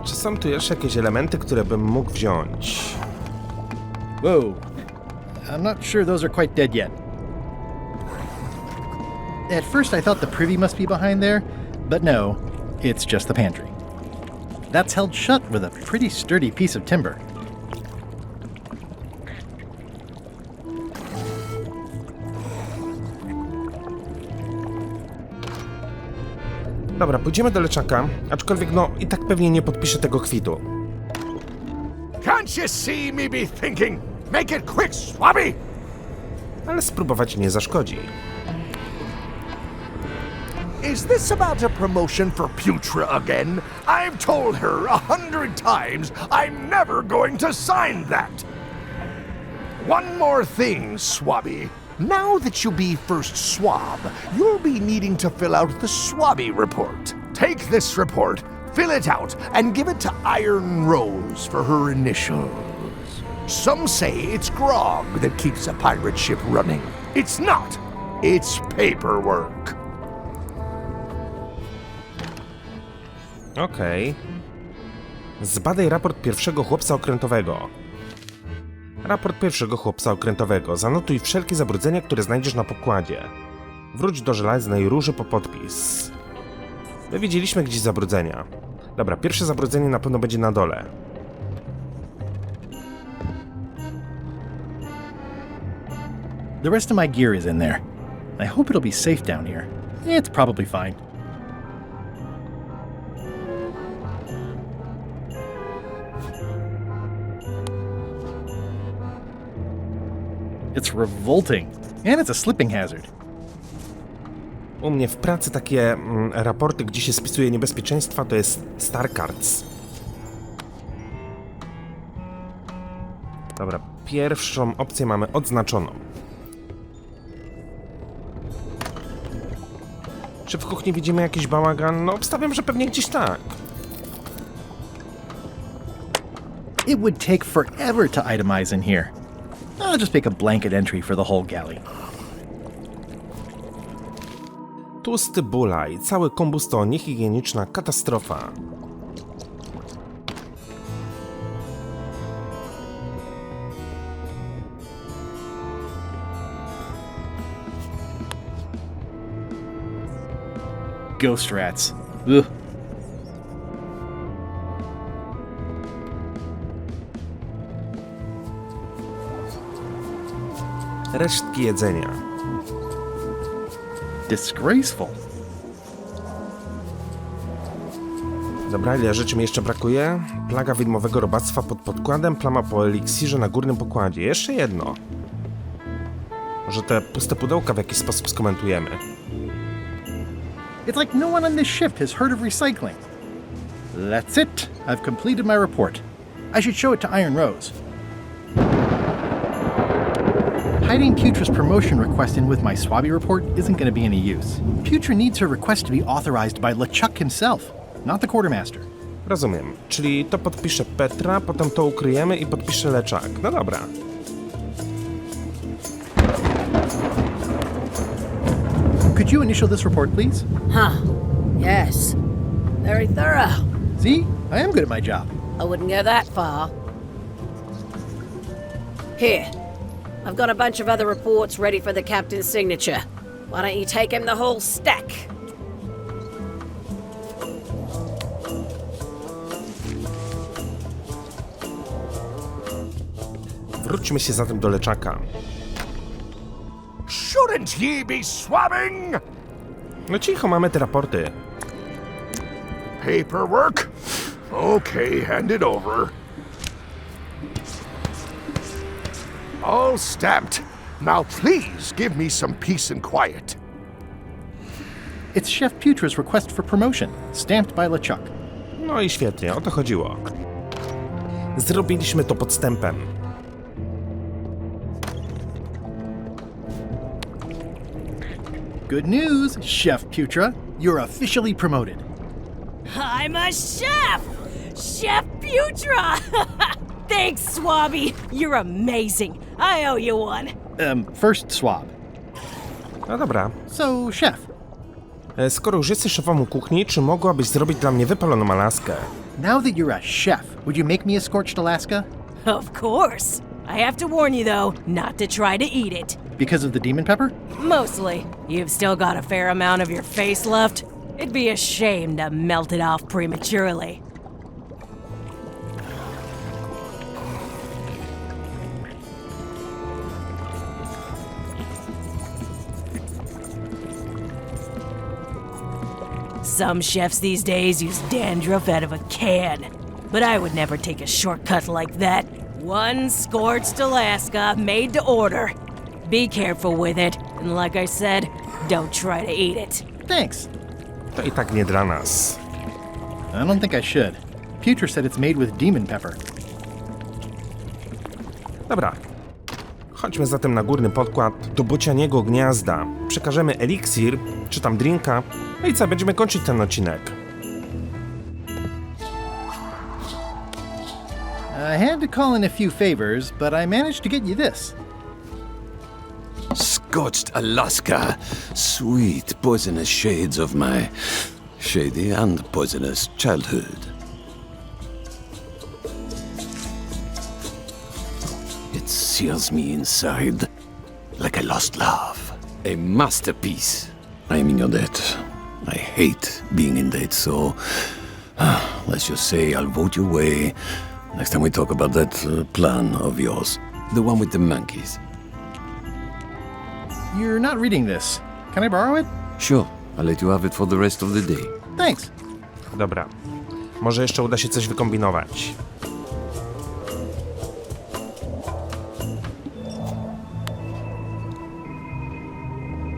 [SPEAKER 1] Czy są tu jeszcze jakieś elementy, które bym mógł wziąć?
[SPEAKER 2] Whoa. I'm not sure those are quite dead yet. At first I thought the privy must be behind there, but no, it's just the pantry. That's held shut with a pretty sturdy piece of timber.
[SPEAKER 1] Dobra, pójdziemy do LeChucka, aczkolwiek no i tak pewnie nie podpiszę tego kwitu.
[SPEAKER 3] Can't you see me be thinking? Make it quick, Swabby!
[SPEAKER 1] Ale spróbować nie zaszkodzi.
[SPEAKER 3] Is this about a promotion for Putra again? I've told her 100 times I'm never going to sign that. One more thing, Swabby. Now that you'll be first swab, you'll be needing to fill out the Swabby report. Take this report, fill it out, and give it to Iron Rose for her initials. Some say it's grog that keeps a pirate ship running. It's not. It's paperwork.
[SPEAKER 1] Okej. Zbadaj raport pierwszego chłopca okrętowego. Raport pierwszego chłopca okrętowego. Zanotuj wszelkie zabrudzenia, które znajdziesz na pokładzie. Wróć do żelaznej róży po podpis. My widzieliśmy gdzieś zabrudzenia. Dobra, pierwsze zabrudzenie na pewno będzie na dole.
[SPEAKER 2] The rest of my gear is in there. I hope it'll be safe down here. It's probably fine. It's revolting. And it's a slipping hazard.
[SPEAKER 1] U mnie w pracy takie raporty, gdzie się spisuje niebezpieczeństwa, to jest Star Cards. Dobra, pierwszą opcję mamy odznaczoną. Czy w kuchni widzimy jakiś bałagan? No, obstawiam, że pewnie gdzieś tak.
[SPEAKER 2] It would take forever to itemize in here. I'll just make a blanket entry for the whole galley.
[SPEAKER 1] Tłusty bulaj, cały kombus to niehigieniczna katastrofa.
[SPEAKER 2] Ghost rats. Ugh.
[SPEAKER 1] Resztki jedzenia.
[SPEAKER 2] Disgraceful.
[SPEAKER 1] Dobra, ile rzeczy mi jeszcze brakuje? Plaga widmowego robactwa pod podkładem, plama po eliksirze na górnym pokładzie. Jeszcze jedno. Może te puste pudełka w jakiś sposób skomentujemy.
[SPEAKER 2] It's like no one on this ship has heard of recycling. That's it. I've completed my report. I should show it to Iron Rose. Hiding Putra's promotion request in with my Swabby report isn't going to be any use. Putra needs her request to be authorized by LeChuck himself, not the quartermaster.
[SPEAKER 1] Rozumiem. Czyli to podpisze Petra, potem to ukryjemy i podpisze LeChuck. No dobra.
[SPEAKER 2] Could you initial this report, please?
[SPEAKER 6] Huh. Yes. Very thorough.
[SPEAKER 2] See? I am good at my job.
[SPEAKER 6] I wouldn't go that far. Here. I've got a bunch of other reports ready for the captain's signature. Why don't you take him the whole stack?
[SPEAKER 1] Wróćmy się zatem do LeChucka.
[SPEAKER 3] Shouldn't ye be swabbing?
[SPEAKER 1] No cicho, mamy te raporty.
[SPEAKER 3] Paperwork? Okay, hand it over. All stamped. Now please give me some peace and quiet.
[SPEAKER 2] It's Chef Putra's request for promotion, stamped by LeChuck.
[SPEAKER 1] No i świetnie, o to chodziło. Zrobiliśmy to podstępem.
[SPEAKER 2] Good news, Chef Putra. You're officially promoted.
[SPEAKER 6] I'm a chef! Chef Putra! Thanks, Swabby. You're amazing. I owe you one.
[SPEAKER 2] First swab.
[SPEAKER 1] No dobra.
[SPEAKER 2] So, chef,
[SPEAKER 1] Skoro już jesteś szefową kuchni, czy mogłabyś zrobić dla mnie wypaloną Alaskę?
[SPEAKER 2] now that you're a chef, would you make me a scorched Alaska?
[SPEAKER 6] Of course. I have to warn you, though, not to try to eat it.
[SPEAKER 2] Because of the demon pepper?
[SPEAKER 6] Mostly. You've still got a fair amount of your face left. It'd be a shame to melt it off prematurely. Some chefs these days use dandruff out of a can. but I would never take a shortcut like that. One scorched Alaska, made to order. Be careful with it, and like I said, don't try to eat it.
[SPEAKER 2] Thanks.
[SPEAKER 1] To i tak nie dla nas.
[SPEAKER 2] I don't think I should. Future said it's made with demon pepper.
[SPEAKER 1] Dobra. Chodźmy zatem na górny podkład do bocianiego gniazda. Przekażemy eliksir, czy tam drinka. No i co, będziemy kończyć ten odcinek.
[SPEAKER 2] I had to call in a few favors, but I managed to get you this.
[SPEAKER 8] Scorched Alaska, sweet poisonous shades of my shady and poisonous childhood. It seals me inside like a lost love. A masterpiece. I'm in your debt. I hate being in debt, so let's just say I'll vote your way next time we talk about that plan of yours. The one with the monkeys.
[SPEAKER 2] You're not reading this. Can I borrow it?
[SPEAKER 8] Sure, I'll let you have it for the rest of the day.
[SPEAKER 2] Thanks.
[SPEAKER 1] Dobra. Może jeszcze uda się coś wykombinować.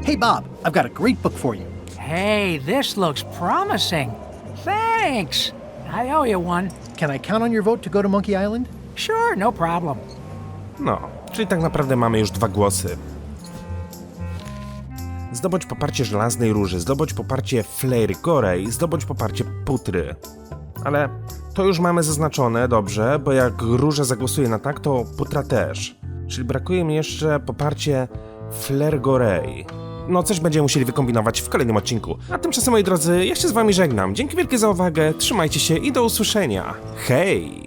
[SPEAKER 2] Hey, Bob, I've got a great book for you.
[SPEAKER 7] Hey, this looks promising. Thanks. I owe you one.
[SPEAKER 2] Can I count on your vote to go to Monkey Island?
[SPEAKER 7] Sure, no problem.
[SPEAKER 1] No, czyli tak naprawdę mamy już 2 głosy. Zdobądź poparcie żelaznej róży, zdobądź poparcie Flary Corey, zdobądź poparcie putry. Ale to już mamy zaznaczone, dobrze, bo jak róża zagłosuje na tak, to putra też. Czyli brakuje mi jeszcze poparcie Flare Corey. No, coś będziemy musieli wykombinować w kolejnym odcinku. A tymczasem, moi drodzy, ja się z wami żegnam. Dzięki wielkie za uwagę, trzymajcie się i do usłyszenia. Hej!